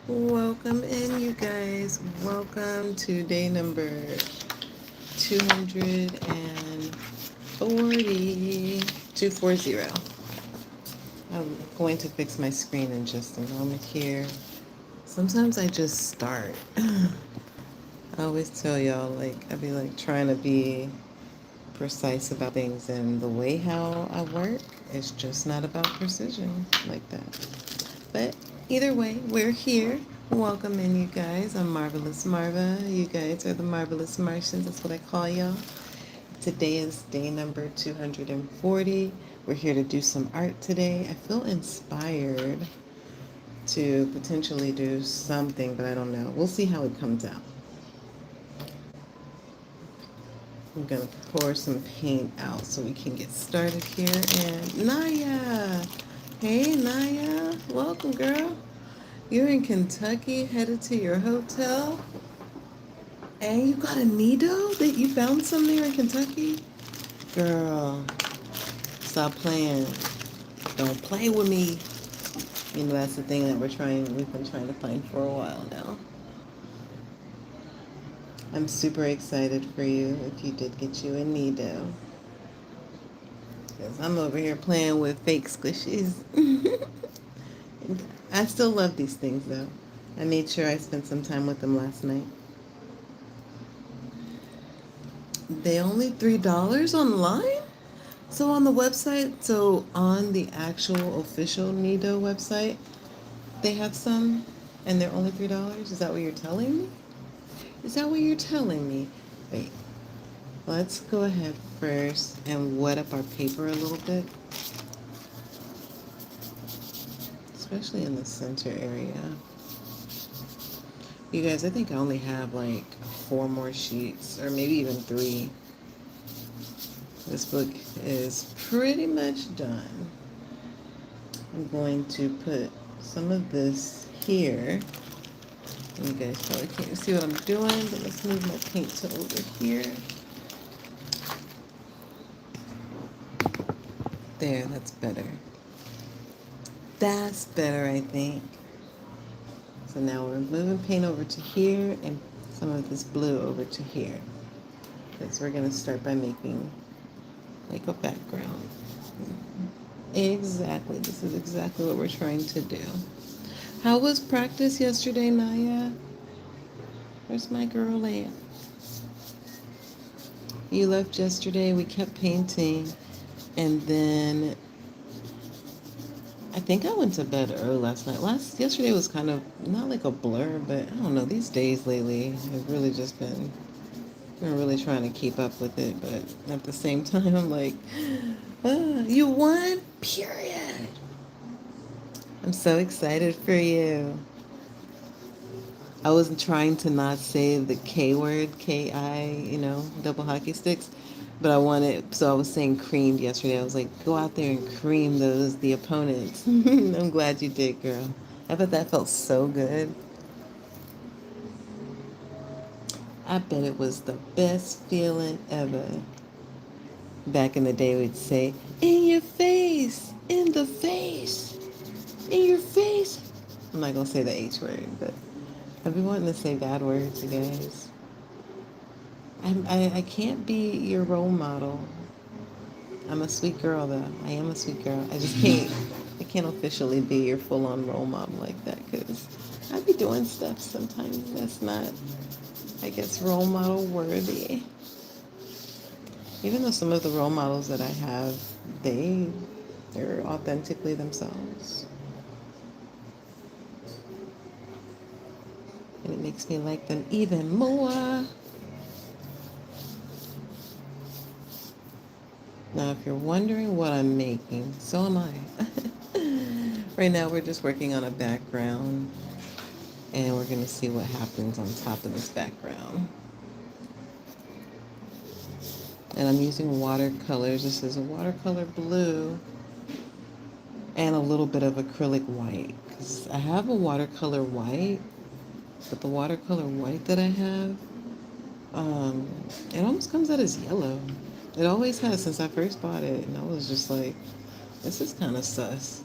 Welcome in, you guys. Welcome to day number 240. 240. I'm going to fix my screen in just a moment here. Sometimes I just start. I always tell y'all, I be trying to be precise about things, and the way how I work is just not about precision like that. But either way, we're here. Welcome in, you guys. I'm Marvelous Marva. You guys are the Marvelous Martians. That's what I call y'all. Today is day number 240. We're here to do some art today. I feel inspired to potentially do something, but I don't know. We'll see how it comes out. I'm going to pour some paint out so we can get started here. And Naya! Hey, Naya. Welcome, girl. You're in Kentucky, headed to your hotel, and you got a needle that you found some there in Kentucky? Girl, stop playing. Don't play with me. You know, that's the thing that we've been trying to find for a while now. I'm super excited for you if you did get you a needle. Because I'm over here playing with fake squishies. I still love these things though. I made sure I spent some time with them last night. They only $3 online? So on the website, so on the actual official Nido website, they have some and they're only $3? Is that what you're telling me? Is that what you're telling me? Wait, let's go ahead first and wet up our paper a little bit, especially in the center area. You guys, I think I only have like 4 more sheets or maybe even 3. This book is pretty much done. I'm going to put some of this here. You guys probably can't see what I'm doing, but let's move my paint to over here. There, that's better. That's better, I think. So now we're moving paint over to here and some of this blue over to here. Because we're going to start by making like a background. Exactly. This is exactly what we're trying to do. How was practice yesterday, Naya? Where's my girl at? You left yesterday. We kept painting. And then I think I went to bed early last night. Yesterday was kind of not like a blur, but I don't know. These days lately have really just been. I'm really trying to keep up with it, but at the same time, I'm like, you won? Period. I'm so excited for you. I was trying to not say the K word, K-I, double hockey sticks, but I wanted, so I was saying creamed yesterday. I was like, go out there and cream the opponents. I'm glad you did, girl. I bet that felt so good. I bet it was the best feeling ever. Back in the day, we'd say, in your face, in the face, in your face. I'm not going to say the H word, but I've been wanting to say bad words, you guys. I can't be your role model. I'm a sweet girl, though. I am a sweet girl. I can't officially be your full-on role model like that because I be doing stuff sometimes that's not, I guess, role model worthy. Even though some of the role models that I have, they're authentically themselves. And it makes me like them even more. Now, if you're wondering what I'm making, so am I. Right now, we're just working on a background, and we're going to see what happens on top of this background. And I'm using watercolors. This is a watercolor blue and a little bit of acrylic white. 'Cause I have a watercolor white, but the watercolor white that I have, it almost comes out as yellow. It always has since I first bought it, and I was just like, this is kind of sus.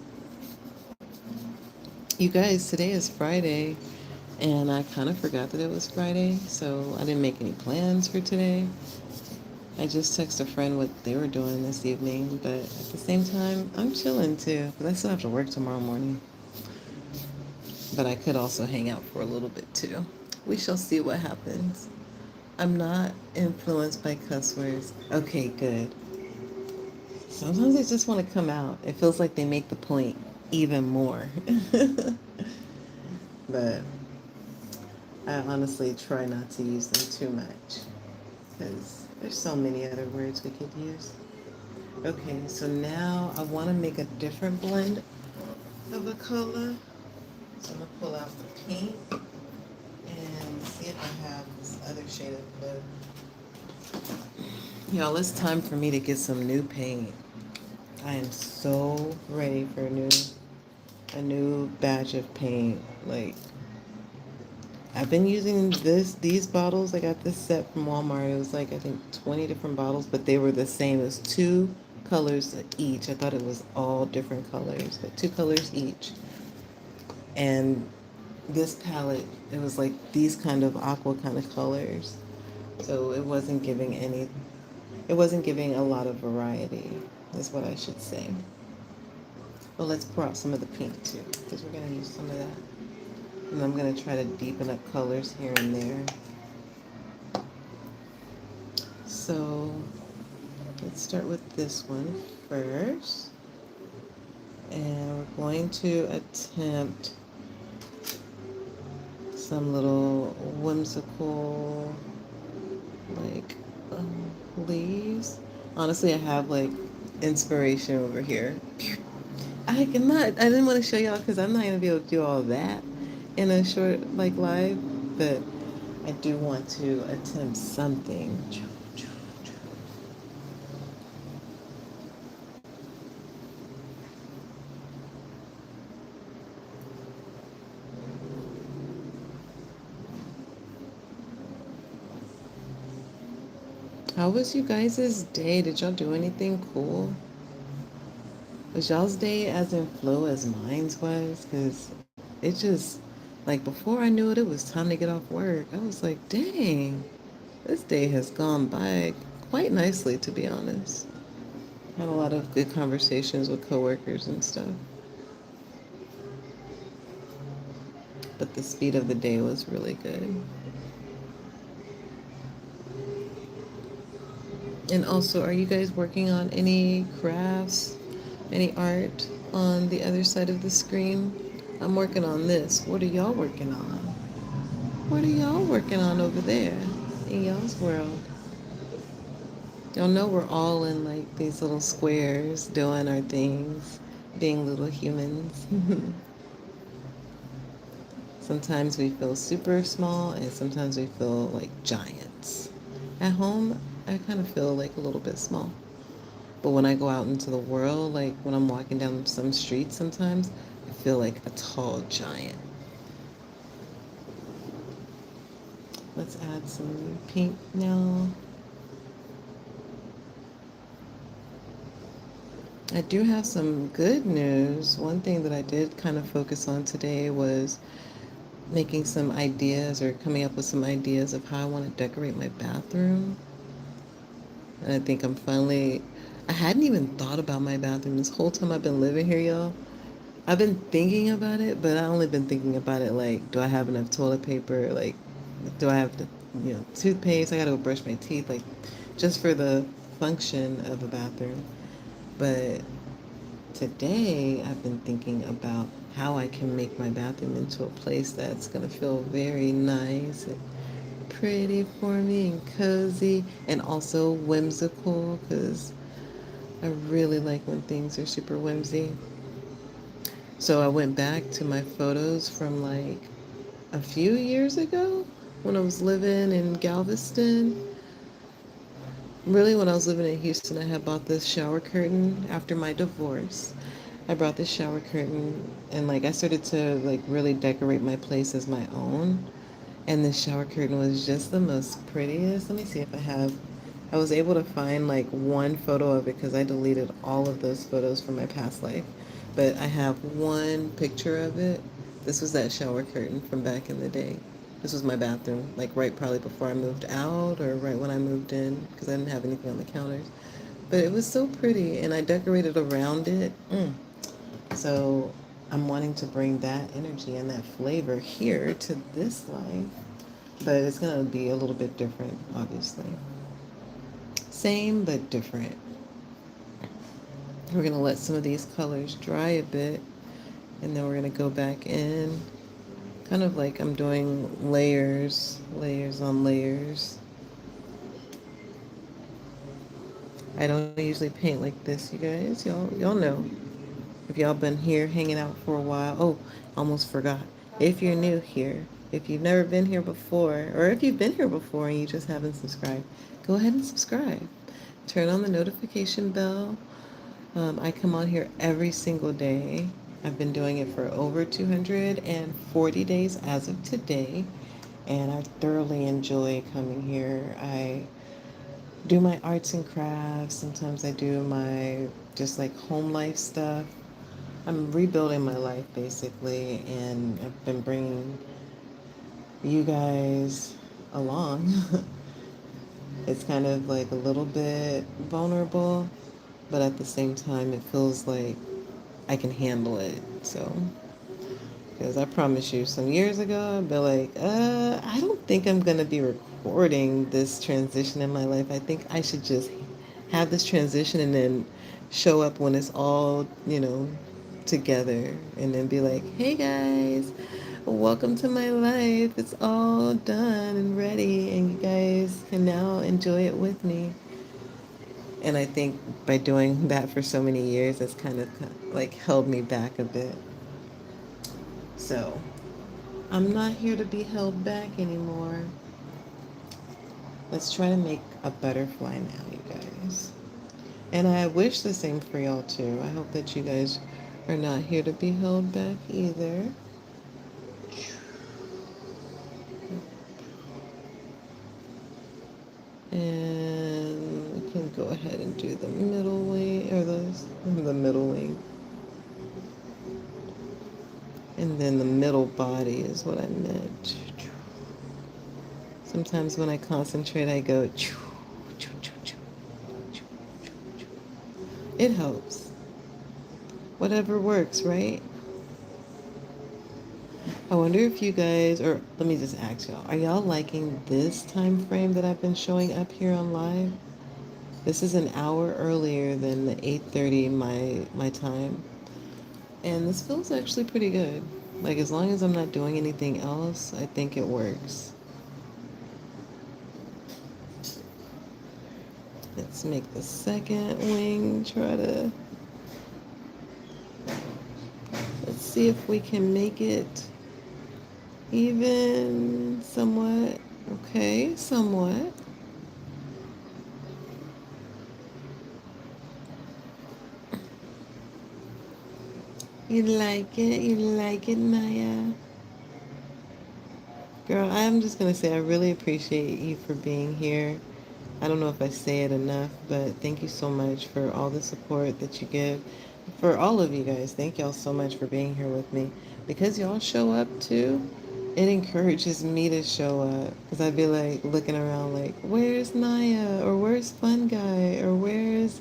You guys, today is Friday, and I kind of forgot that it was Friday, so I didn't make any plans for today. I just texted a friend what they were doing this evening, but at the same time, I'm chilling too, because I still have to work tomorrow morning. But I could also hang out for a little bit too. We shall see what happens. I'm not influenced by cuss words. Okay, good. Sometimes they just want to come out. It feels like they make the point even more. But I honestly try not to use them too much because there's so many other words we could use. Okay, so now I want to make a different blend of a color. So I'm going to pull out the pink and see if I have this other shade of blue. Y'all, it's time for me to get some new paint. I am so ready for a new batch of paint. Like, I've been using these bottles. I got this set from Walmart. It was like, I think 20 different bottles, but they were the same. It was two colors each. I thought it was all different colors, but two colors each. And this palette, it was like these kind of aqua kind of colors. So it wasn't giving a lot of variety, is what I should say. Well, let's pour out some of the pink too, because we're going to use some of that. And I'm going to try to deepen up colors here and there. So let's start with this one first. And we're going to attempt some little whimsical, like, leaves. Honestly, I have like inspiration over here. I didn't want to show y'all because I'm not going to be able to do all that in a short, like, live. But I do want to attempt something. How was you guys' day? Did y'all do anything cool? Was y'all's day as in flow as mine's was? Because it just, like, before I knew it, it was time to get off work. I was like, dang, this day has gone by quite nicely, to be honest. Had a lot of good conversations with coworkers and stuff. But the speed of the day was really good. And also, are you guys working on any crafts, any art on the other side of the screen? I'm working on this. What are y'all working on? What are y'all working on over there in y'all's world? Y'all know we're all in like these little squares doing our things, being little humans. Sometimes we feel super small and sometimes we feel like giants. At home, I kind of feel like a little bit small. But when I go out into the world, like when I'm walking down some streets sometimes, I feel like a tall giant. Let's add some pink now. I do have some good news. One thing that I did kind of focus on today was making some ideas or coming up with some ideas of how I want to decorate my bathroom. And I think I hadn't even thought about my bathroom this whole time I've been living here, y'all. I've been thinking about it, but I only been thinking about it like, do I have enough toilet paper? Like, do I have the, toothpaste? I gotta go brush my teeth, like, just for the function of the bathroom. But today, I've been thinking about how I can make my bathroom into a place that's gonna feel very nice and pretty for me and cozy and also whimsical because I really like when things are super whimsy. So I went back to my photos from like a few years ago when I was living in Galveston. Really, when I was living in Houston, I had bought this shower curtain after my divorce. I brought this shower curtain and like I started to like really decorate my place as my own. And the shower curtain was just the most prettiest. Let me see if I was able to find like one photo of it because I deleted all of those photos from my past life. But I have one picture of it This was that shower curtain from back in the day. This was my bathroom, like right probably before I moved out or right when I moved in because I didn't have anything on the counters. But it was so pretty, and I decorated around it. So I'm wanting to bring that energy and that flavor here to this life, but it's going to be a little bit different, obviously. Same, but different. We're going to let some of these colors dry a bit, and then we're going to go back in, kind of like I'm doing layers, layers on layers. I don't usually paint like this, you guys. Y'all know. If y'all been here hanging out for a while. Oh, almost forgot. If you're new here, if you've never been here before, or if you've been here before and you just haven't subscribed, go ahead and subscribe. Turn on the notification bell. I come on here every single day. I've been doing it for over 240 days as of today, and I thoroughly enjoy coming here. I do my arts and crafts. Sometimes I do my just like home life stuff. I'm rebuilding my life basically, and I've been bringing you guys along. It's kind of like a little bit vulnerable, but at the same time, it feels like I can handle it. So, because I promise you, some years ago, I'd be like, I don't think I'm going to be recording this transition in my life. I think I should just have this transition and then show up when it's all, together, and then be like, hey guys, welcome to my life. It's all done and ready, and you guys can now enjoy it with me. And I think by doing that for so many years, it's kind of like held me back a bit. So I'm not here to be held back anymore. Let's try to make a butterfly now, you guys. And I wish the same for y'all too. I hope that you guys are not here to be held back either. And we can go ahead and do the middle wing, or the middle wing. And then the middle body is what I meant. Sometimes when I concentrate, I go. It helps. Whatever works, right? I wonder if you guys, or let me just ask y'all, are y'all liking this time frame that I've been showing up here on live? This is an hour earlier than the 8:30 my time. And this feels actually pretty good. Like, as long as I'm not doing anything else, I think it works. Let's make the second wing, let's see if we can make it even somewhat. Okay, somewhat. You like it? You like it, Naya? Girl, I'm just going to say I really appreciate you for being here. I don't know if I say it enough, but thank you so much for all the support that you give. For all of you guys, thank y'all so much for being here with me. Because y'all show up too, it encourages me to show up. Because I'd be like looking around like, where's Naya? Or where's Fun Guy? Or where's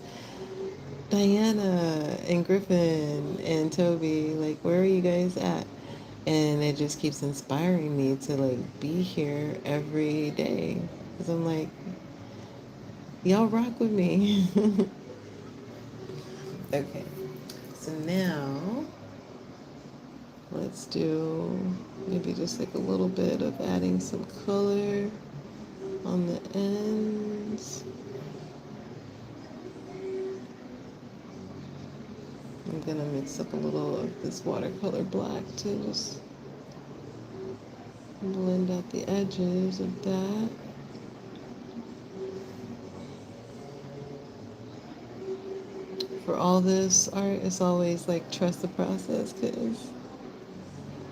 Diana and Griffin and Toby? Like, where are you guys at? And it just keeps inspiring me to like be here every day. Because I'm like, y'all rock with me. Okay, so now let's do maybe just like a little bit of adding some color on the ends. I'm gonna mix up a little of this watercolor black to just blend out the edges of that. For all this art, it's always like trust the process, because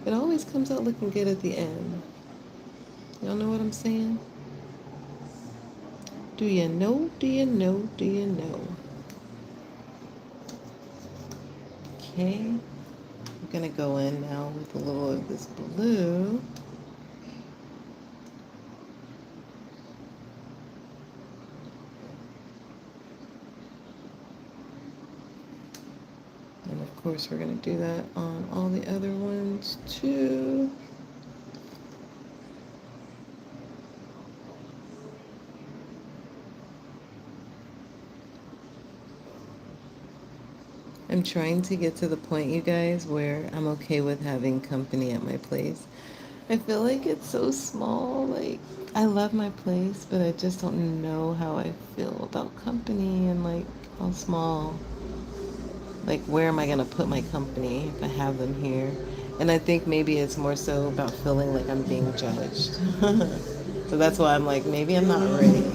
it always comes out looking good at the end. Y'all know what I'm saying? Do you know? Do you know? Do you know? Okay. gonna go in now with a little of this blue. And of course we're gonna do that on all the other ones too. I'm trying to get to the point, you guys, where I'm okay with having company at my place. I feel like it's so small. Like, I love my place, but I just don't know how I feel about company and like how small. Like, where am I going to put my company if I have them here? And I think maybe it's more so about feeling like I'm being judged. So that's why I'm like, maybe I'm not ready.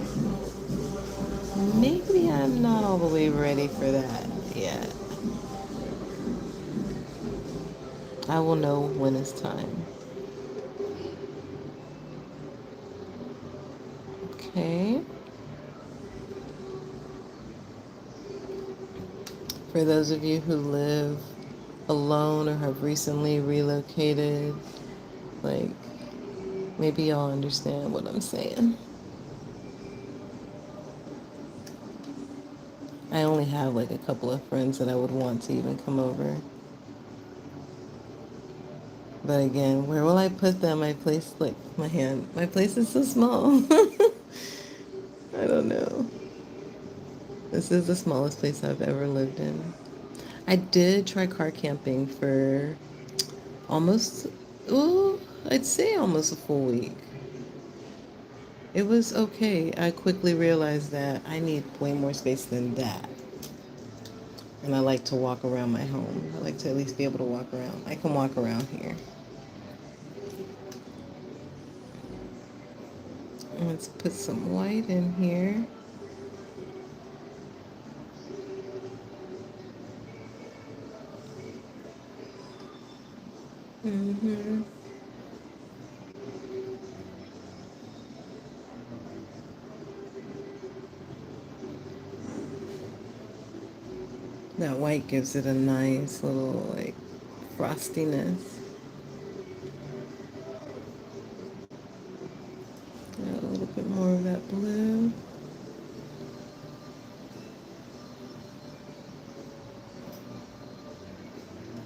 Maybe I'm not all the way ready for that yet. I will know when it's time. Okay. For those of you who live alone or have recently relocated, like, maybe y'all understand what I'm saying. I only have like a couple of friends that I would want to even come over. But again, where will I put them? My place, like, my place is so small. I don't know. This is the smallest place I've ever lived in. I did try car camping for almost, oh, I'd say almost a full week. It was okay. I quickly realized that I need way more space than that. And I like to walk around my home. I like to at least be able to walk around. I can walk around here. Let's put some white in here. Mm-hmm. That white gives it a nice little, like, frostiness. Add a little bit more of that blue.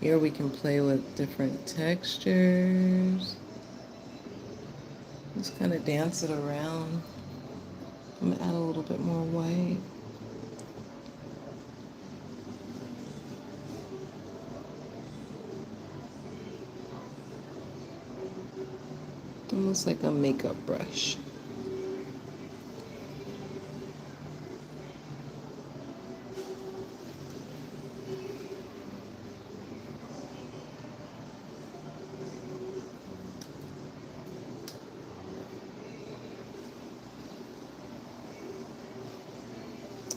Here we can play with different textures. Just kind of dance it around. I'm gonna add a little bit more white. Almost like a makeup brush.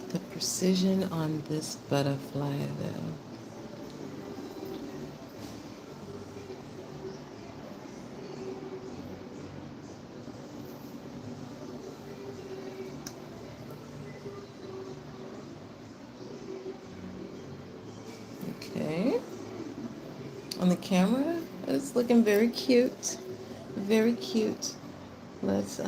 The precision on this butterfly, though. Okay. On the camera, it's looking very cute. Very cute. Let's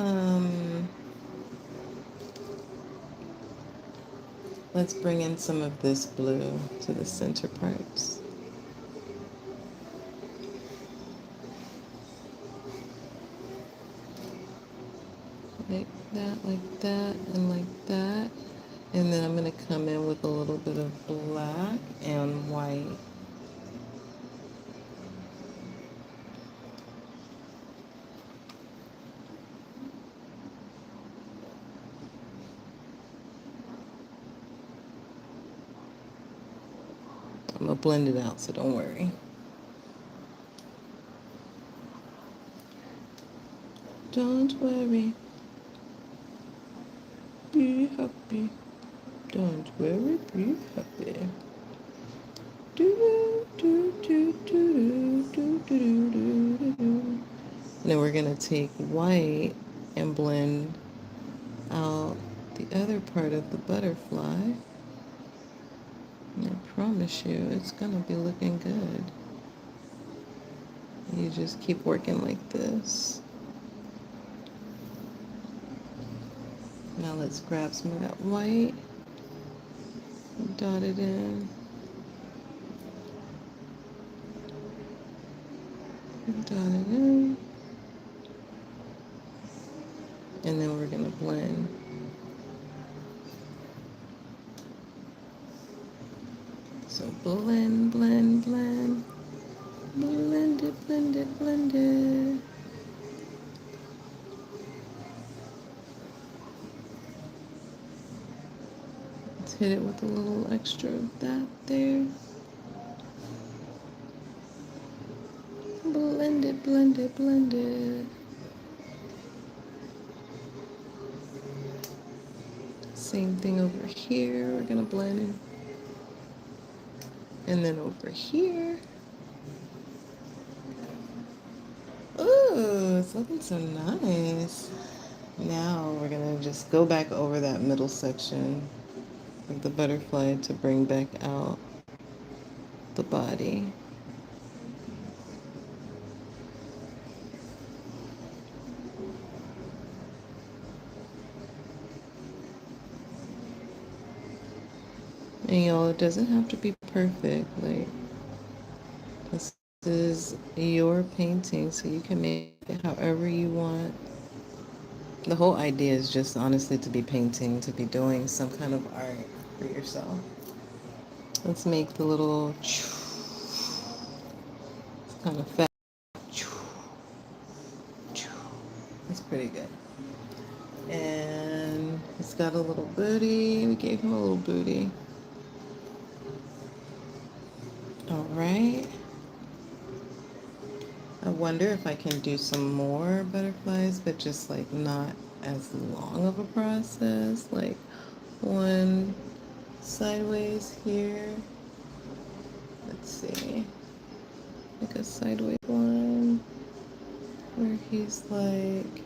let's bring in some of this blue to the center parts. Like that, and like that. And then I'm going to come in with a little bit of black and white. I'm going to blend it out, so don't worry. Don't worry. Be happy. Don't worry, be happy. Do, do, do, do, do, do, do, do, do, do. Then we're going to take white and blend out the other part of the butterfly. And I promise you, it's going to be looking good. You just keep working like this. Now let's grab some of that white, dot it in, dot it in, and then we're gonna blend. So blend, blend, blend, blend it, blend it, blend it. Let's hit it with a little extra of that there. Blend it, blend it, blend it. Same thing over here. We're gonna blend. And then over here. Ooh, it's looking so nice. Now we're gonna just go back over that middle section of the butterfly to bring back out the body. And y'all, it doesn't have to be perfect. Like, this is your painting, so you can make it however you want. The whole idea is just honestly to be painting, to be doing some kind of art for yourself. Let's make the little kind of fat. It's pretty good. And it's got a little booty. We gave him a little booty. All right. I wonder if I can do some more butterflies, but just like not as long of a process. Like one sideways here. Let's see. Like a sideways one where he's like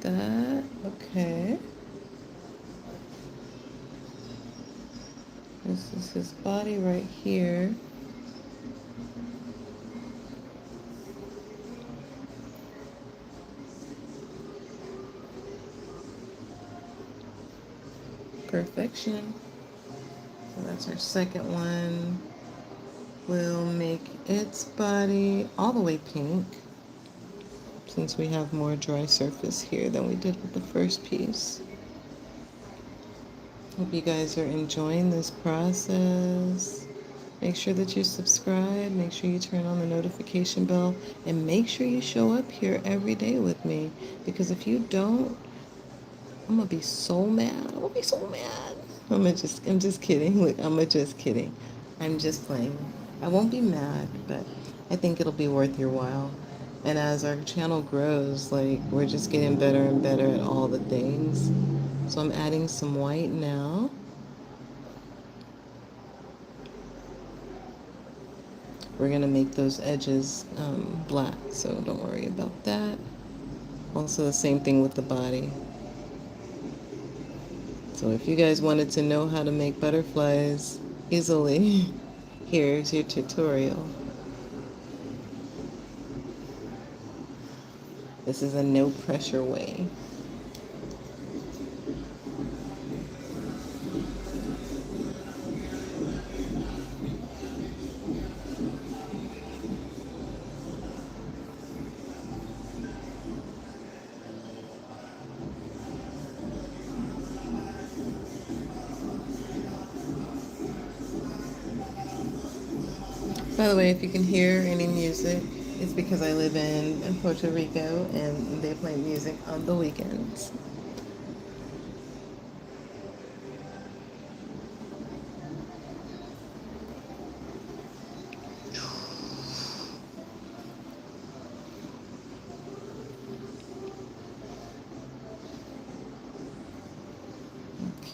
that. Okay. This is his body right here. Perfection. So that's our second one. We'll make its body all the way pink, since we have more dry surface here than we did with the first piece. Hope you guys are enjoying this process. Make sure that you subscribe, make sure you turn on the notification bell, and make sure you show up here every day with me, because if you don't, I'm gonna be so mad. I'm gonna be so mad. I'm just kidding. Look, just kidding. I'm just playing. I won't be mad, but I think it'll be worth your while. And as our channel grows, like, we're just getting better and better at all the things. So I'm adding some white now. We're gonna make those edges black, so don't worry about that. Also the same thing with the body. So if you guys wanted to know how to make butterflies easily, here's your tutorial. This is a no pressure way. By the way, if you can hear any music, it's because I live in Puerto Rico and they play music on the weekends.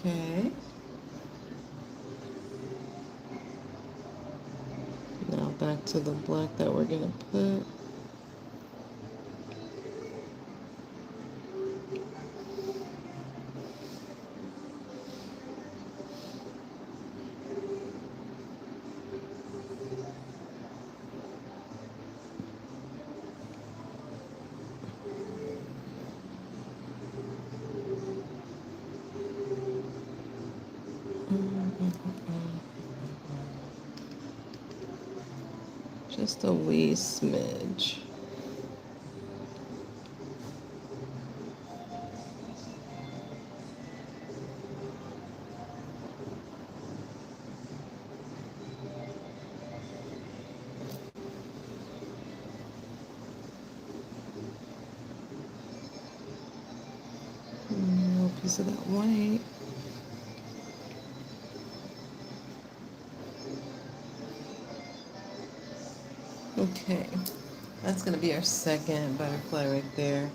Okay. Now back to the black that we're going to put. Just a wee smidge. A little piece of that white. Okay, that's gonna be our second butterfly right there.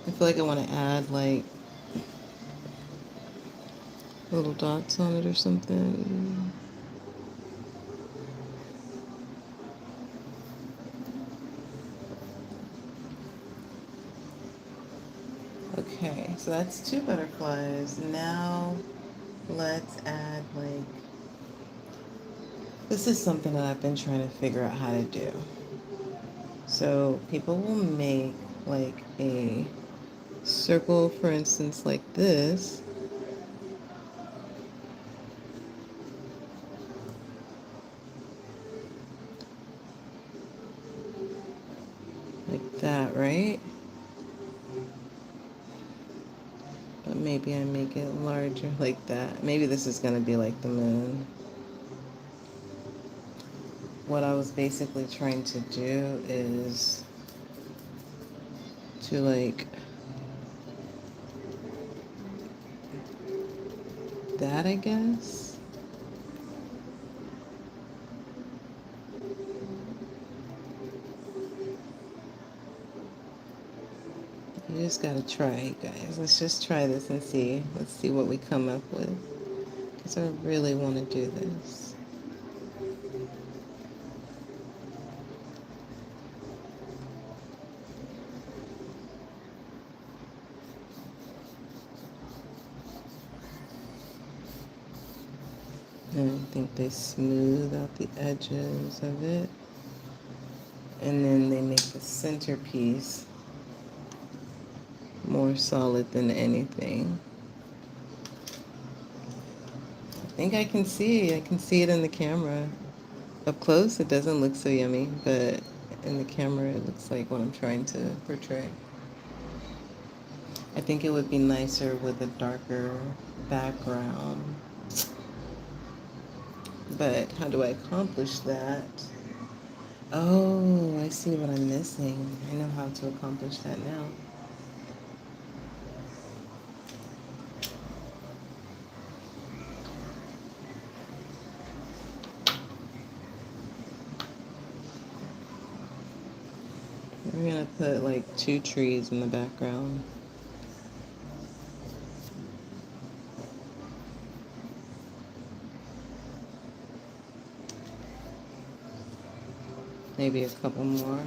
I feel like I want to add like little dots on it or something. Okay, so that's two butterflies. Now let's add like, this is something that I've been trying to figure out how to do. So people will make like a circle, for instance, like this. Like that, right? But maybe I make it larger like that. Maybe this is going to be like the moon. What I was basically trying to do is to like that, I guess. You just gotta try, guys. Let's just try this and see. Let's see what we come up with. Because I really want to do this. And I think they smooth out the edges of it. And then they make the centerpiece more solid than anything. I think I can see. I can see it in the camera. Up close, it doesn't look so yummy, but in the camera, it looks like what I'm trying to portray. I think it would be nicer with a darker background. But how do I accomplish that? Oh, I see what I'm missing. I know how to accomplish that now. We're gonna put like two trees in the background. Maybe a couple more.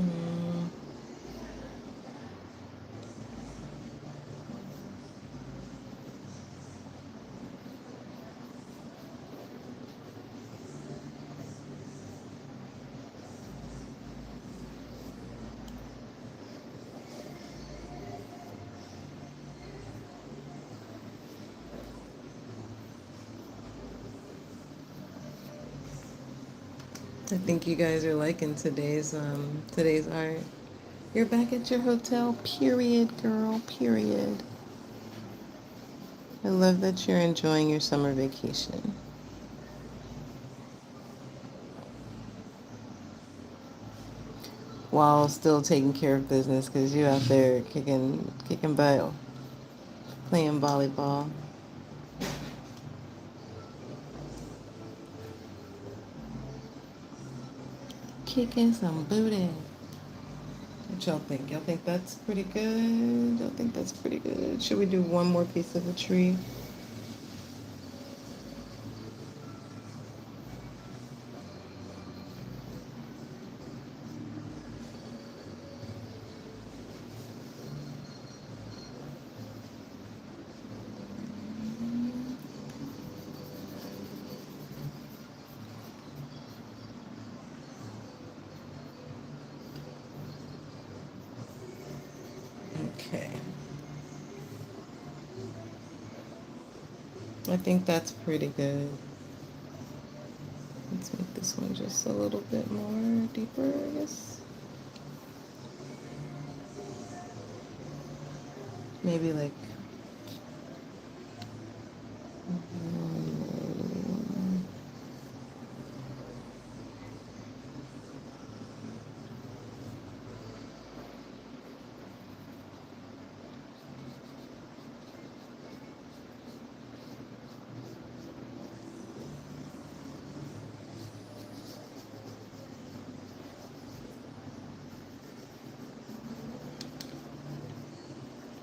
Mm, I think you guys are liking today's art. You're back at your hotel, period, girl, period. I love that you're enjoying your summer vacation. While still taking care of business because you're out there kicking butt, playing volleyball. Kicking some booty. What y'all think? Y'all think that's pretty good? Y'all think that's pretty good? Should we do one more piece of a tree? Okay. I think that's pretty good. Let's make this one just a little bit more deeper, I guess. Maybe like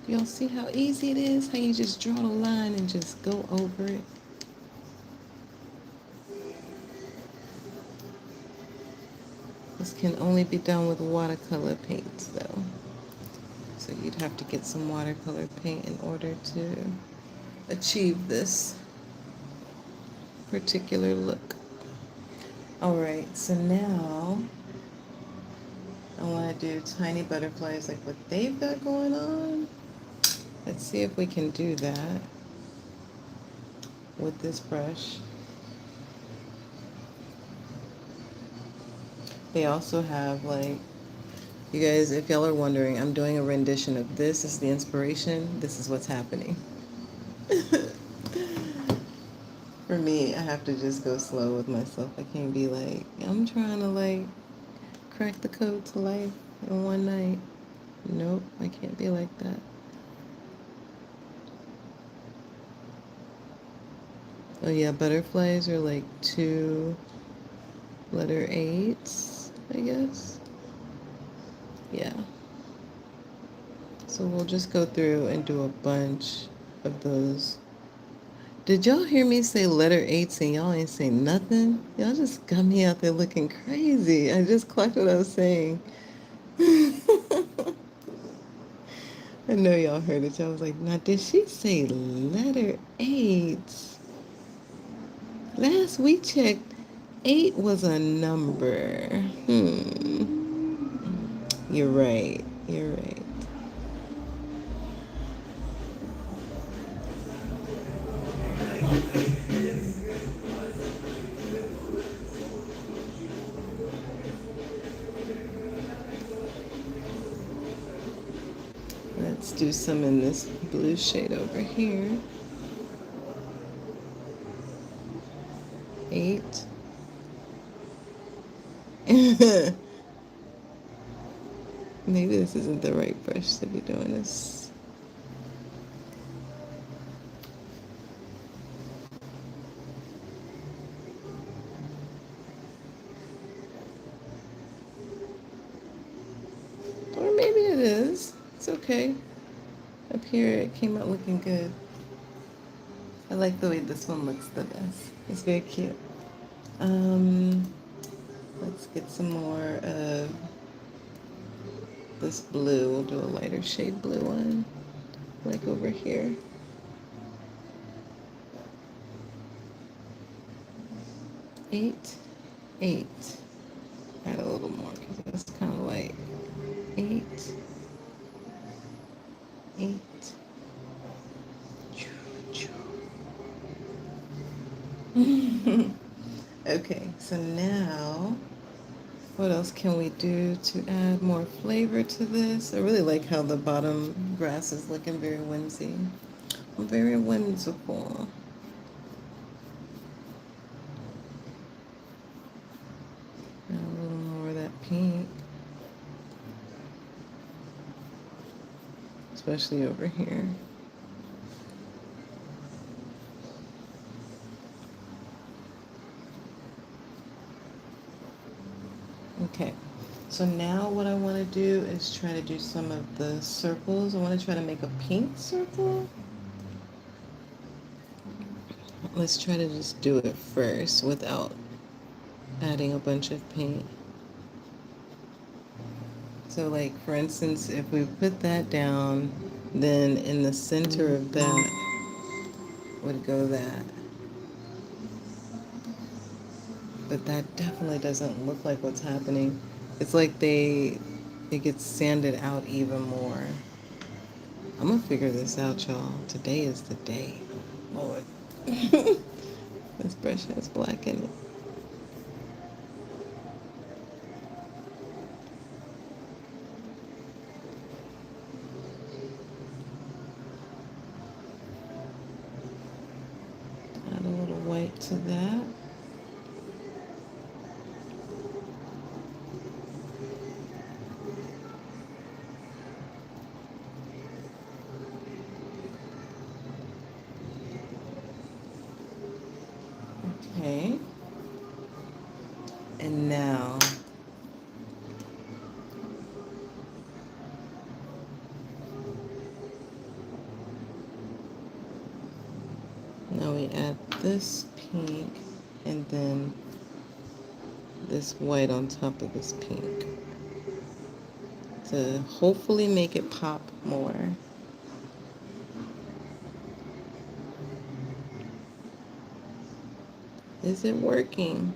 y'all see how easy it is? How you just draw the line and just go over it? This can only be done with watercolor paints though. So you'd have to get some watercolor paint in order to achieve this particular look. Alright, so now I want to do tiny butterflies like what they've got going on. Let's see if we can do that with this brush. They also have like, you guys, if y'all are wondering, I'm doing a rendition of this as the inspiration. This is what's happening. For me, I have to just go slow with myself. I can't be like, I'm trying to like crack the code to life in one night. Nope, I can't be like that. Oh yeah, butterflies are like 2 letter 8s, I guess. Yeah. So we'll just go through and do a bunch of those. Did y'all hear me say letter 8s and y'all ain't say nothing? Y'all just got me out there looking crazy. I just clocked what I was saying. I know y'all heard it. Y'all was like, now did she say letter 8s? Last we checked, 8 was a number. You're right. You're right. Let's do some in this blue shade over here. 8. Maybe this isn't the right brush to be doing this. Or maybe it is. It's okay. Up here it came out looking good. I like the way this one looks the best. It's very cute. Let's get some more of this blue. We'll do a lighter shade blue one, like over here. 8, 8. Add a little more because that's kind of light. 8, 8. Okay, so now what else can we do to add more flavor to this? I really like how the bottom grass is looking very whimsy. Very whimsical. Add a little more of that pink. Especially over here. Okay, so now what I want to do is try to do some of the circles. I want to try to make a pink circle. Let's try to just do it first without adding a bunch of paint. So like for instance, if we put that down, then in the center of that would go that. But that definitely doesn't look like what's happening. It's like it gets sanded out even more. I'm gonna figure this out, y'all. Today is the day. Lord. This brush has black in it. Add a little white to that. Okay. And now we add this pink and then this white on top of this pink to hopefully make it pop more. Is it working?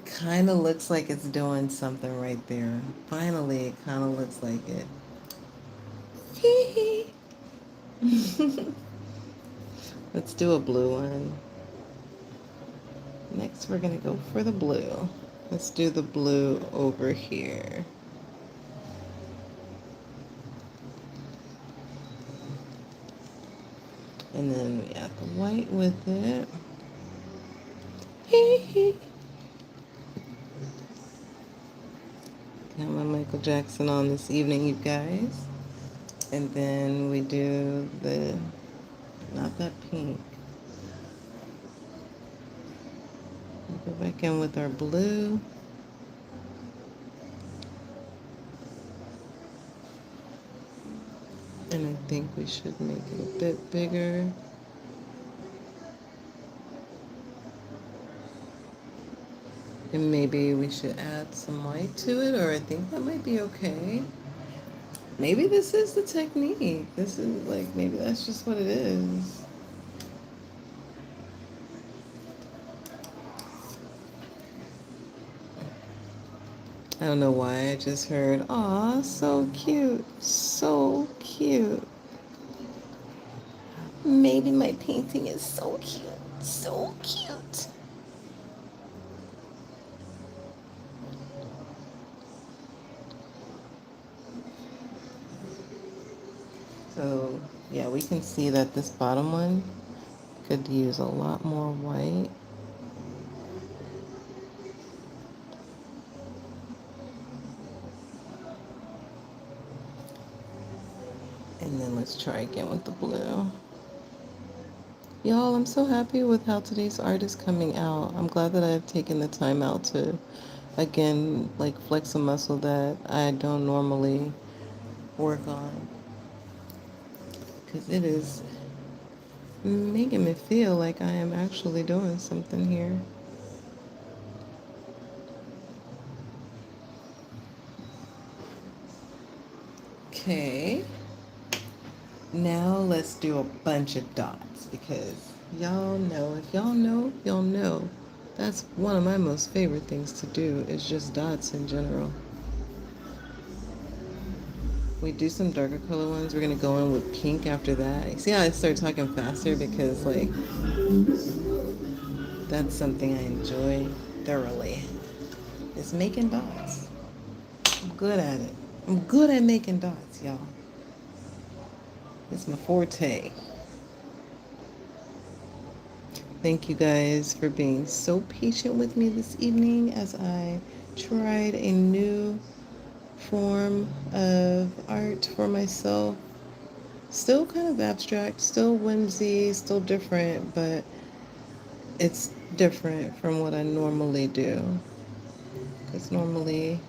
Kind of looks like it's doing something right there. Finally, it kind of looks like it. Let's do a blue one. Next, we're going to go for the blue. Let's do the blue over here. And then we add the white with it. Got my Michael Jackson on this evening, you guys. And then we do the, not that pink. Go back in with our blue. And I think we should make it a bit bigger. And maybe we should add some white to it, or I think that might be okay. Maybe this is the technique. This is like, maybe that's just what it is. I don't know why, I just heard, aw, so cute, so cute. Maybe my painting is so cute, so cute. So, yeah, we can see that this bottom one could use a lot more white. And then let's try again with the blue. Y'all, I'm so happy with how today's art is coming out. I'm glad that I've taken the time out to, again, like flex a muscle that I don't normally work on. Because it is making me feel like I am actually doing something here. Okay. Now let's do a bunch of dots because y'all know, if y'all know, y'all know. That's one of my most favorite things to do is just dots in general. We do some darker color ones. We're gonna go in with pink after that. See how I start talking faster because like that's something I enjoy thoroughly. Is making dots. I'm good at it. I'm good at making dots, y'all. It's my forte. Thank you guys for being so patient with me this evening as I tried a new form of art for myself. Still kind of abstract, still whimsy, still different, but it's different from what I normally do. Because normally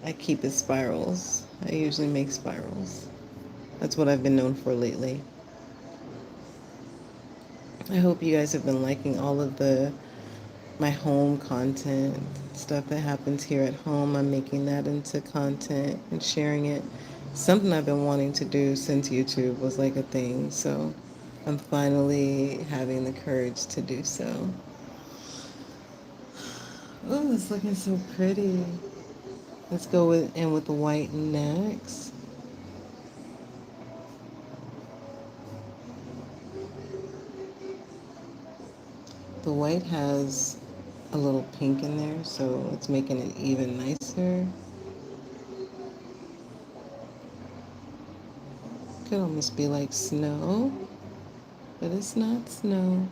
I keep it spirals. I usually make spirals. That's what I've been known for lately. I hope you guys have been liking all of my home content, stuff that happens here at home. I'm making that into content and sharing it. Something I've been wanting to do since YouTube was like a thing. So I'm finally having the courage to do so. Oh, it's looking so pretty. Let's go with the white next. The white has a little pink in there, so it's making it even nicer. Could almost be like snow, but it's not snow.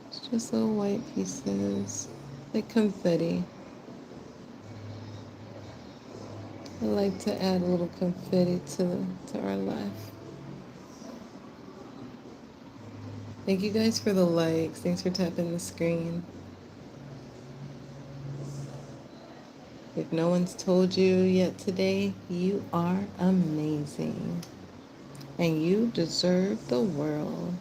It's just little white pieces, like confetti. I like to add a little confetti to our life. Thank you guys for the likes. Thanks for tapping the screen. If no one's told you yet today, you are amazing. And you deserve the world.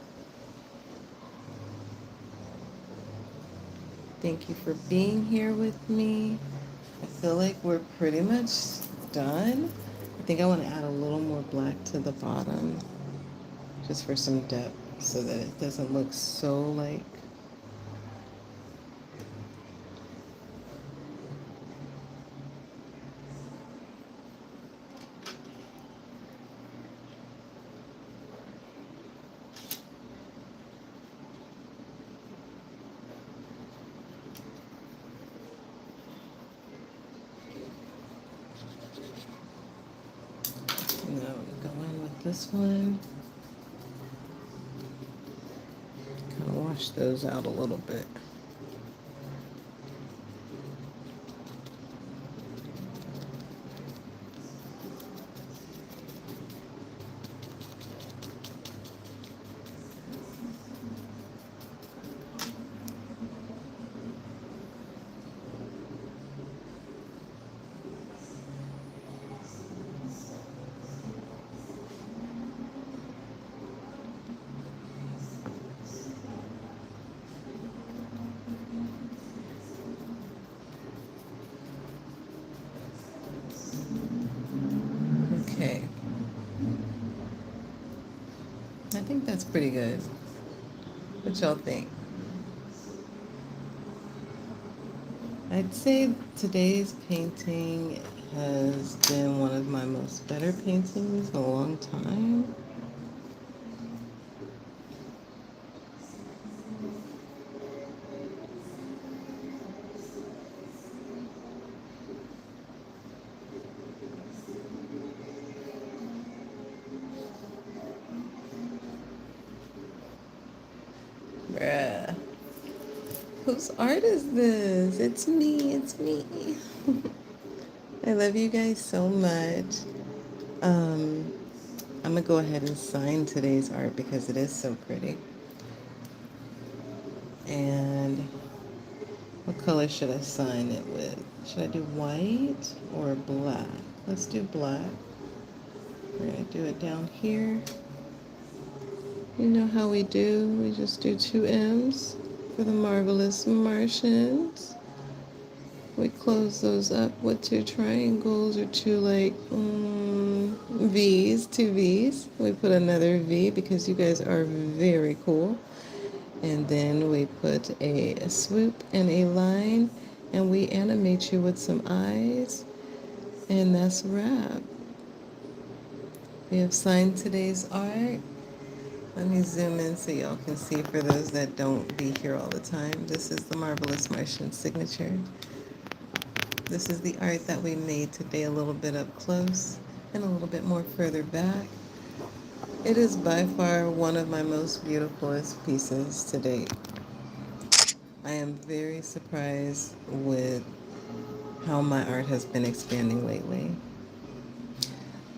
Thank you for being here with me. I feel like we're pretty much done. I think I want to add a little more black to the bottom just for some depth so that it doesn't look so like go in with this one. Kind of wash those out a little bit. Okay. I think that's pretty good. What y'all think? I'd say today's painting has been one of my most better paintings in a long time. Bruh. Whose art is this? It's me. It's me. I love you guys so much. Um, I'm going to go ahead and sign today's art because it is so pretty. And what color should I sign it with? Should I do white or black? Let's do black. We're going to do it down here. You know how we do. We just do 2 M's for the Marvelous Martians. We close those up with 2 triangles or 2 like V's, 2 V's. We put another V because you guys are very cool. And then we put a swoop and a line, and we animate you with some eyes, and that's a wrap. We have signed today's art. Let me zoom in so y'all can see for those that don't be here all the time. This is the Marvelous Martian signature. This is the art that we made today a little bit up close and a little bit more further back. It is by far one of my most beautifulest pieces to date. I am very surprised with how my art has been expanding lately.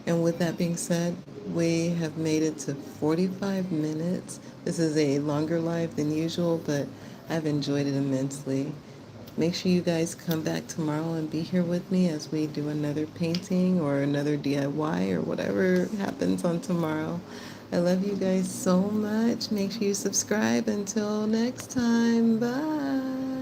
And with that being said, we have made it to 45 minutes. This is a longer live than usual, but I've enjoyed it immensely. Make sure you guys come back tomorrow and be here with me as we do another painting or another DIY or whatever happens on tomorrow. I love you guys so much. Make sure you subscribe. Until next time, bye.